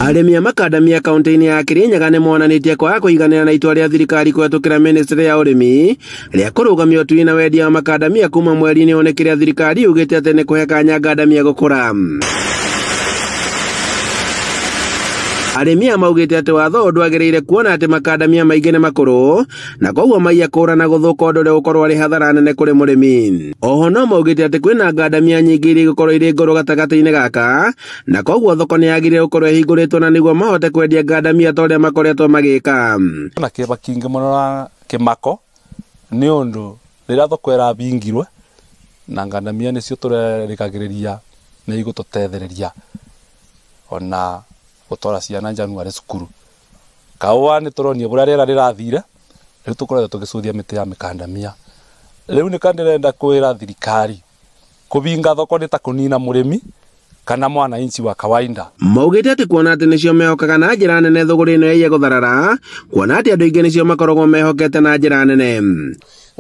Arĩmi a makandamia kaunti-inĩ ya Kirinyaga nĩ monanĩtie kwaga kũiganĩra na itua rĩa thirikari kũhetũkĩra ministry ya ũrĩmi rĩa kũrũgamia ũtui na wendia wa makandamia kuma mweri-inĩ ũyũ, kĩrĩa thirikari yugĩte atĩ nĩ kũhe kanya ngandamia gũkũra. Arĩmi maugĩte atĩ watho ndwagĩrĩire kuona atĩ makandamia maingĩ nĩ makũrũ na koguo maiya kũra na gũthũka ũndũ ũrĩa ũkorwo arĩ hathara nene kũrĩ mũrĩmi. Oho no maugĩte atĩ kwĩna ngandamia nyingĩ iria igũkorwo irĩ ngũrũ gatagatĩ-inĩ gaka na koguo thoko nĩ yagĩrĩire gũkorwo ĩhingũrĩtwo na nĩguo mahote kwendia ngandamia ta ũrĩa makoretwo magĩka. Na kĩba kĩingĩ mũno na kĩmako nĩ ũndũ rĩrĩa thoko ĩrabingirwe na ngandamia nĩcio tũrerĩkagĩrĩria nĩ igũtũtethereria ona gũtwara ciana January cukuru. Kaũa nĩ tũronio bũrĩa rĩera rĩrathire rĩu tũkoretwo tũgĩcuthia mĩtĩ ya mĩkandamia. Rĩu nĩ kandirenda kwĩra thirikari kũbinga thoko nĩ ta kũnina mũrĩmi kana mwananchi wa kawaida. Maugĩte atĩ kuona atĩ nĩcio mehokaga na njĩra nene thũgũrĩ ĩno ya gũtharara, kuona atĩ andũ aingĩ nĩcio makoragwo mehokete na njĩra nene.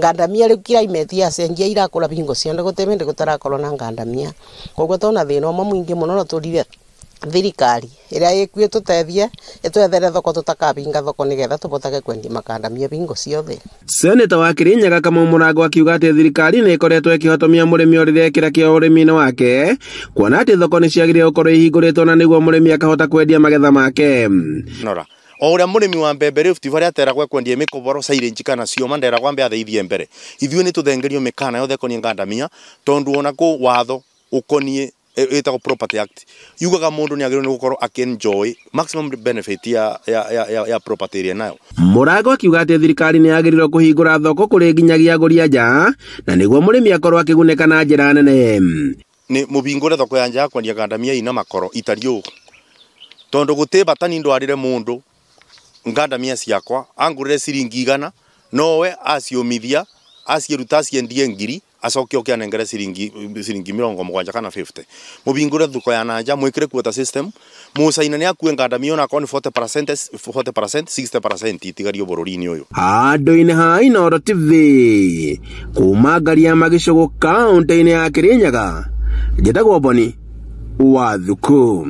Ngandamia rĩu climate yacenjia irakũra bingo ciothe gũtemende gũtarakorwo na ngandamia. Koguo tona thĩna ũmwe mũingĩ mũno na tũrire thirikari ĩrĩa ĩkuĩ tũteithie ĩtwethere thoko tũtakabinga thoko nĩgetha tũbotage kwendia makandamia bingo ciothe. Seneta wa Kirinyaga Kamau Mũrango akiuga atĩ thirikari nĩ ĩkoretwo ĩkĩhotomia mũrĩmi o rĩrĩa ekĩra kĩo ũrĩmi-inĩ wake, kuona atĩ thoko nĩ ciagĩrĩire gũkorwo ihingũrĩtwo na nĩguo mũrĩmi akahota kwendia magetha make. O ũrĩa mũrĩmi wa mbembe Rift Valley ateragwo kwendia mĩkoboro silage kana cioma nderagwo ambe atheithie mbere. Ithuĩ nĩ tũthengerio mĩkana yothe ĩkoniĩ ngandamia tondũ ona kũ watho ũkoniĩ ĩtagwo Property Act yugaga mũndũ nĩ agĩrĩirwo nĩ gũkorwo akĩenjoy maximum benefit ya property ĩrĩa nayo. Mũrango akiuga atĩ thirikari nĩ yagĩrĩirwo kũhingũra thoko kũrĩ nginyagia agũri a nja na nĩguo mũrĩmi akorwo akĩgunĩka na njĩra nene. Nĩ mũbingũre thoko ya nja ya kwendia ngandamia ina makoro itariũ tondũ gũtĩ bata nĩ ndwarire mũndũ ngandamia ciakwa angũrĩre ciringi 100 nowe aciomithia acieruta aciendie ngiri acoke oke anengere ciringi 70 kana 50. Mũbingũre thoko ya nanja mwĩkĩre quota system mũcaina nĩ akuwe ngandamia ona akoni 40% 60% itigario bũrũri-inĩ ũyũ. Handũ-inĩ ha Inooro TV kuma Ngaria Magĩcũgũ kaunti-inĩ ya Kirinyaga, njĩtagwo Boni wa Thuku.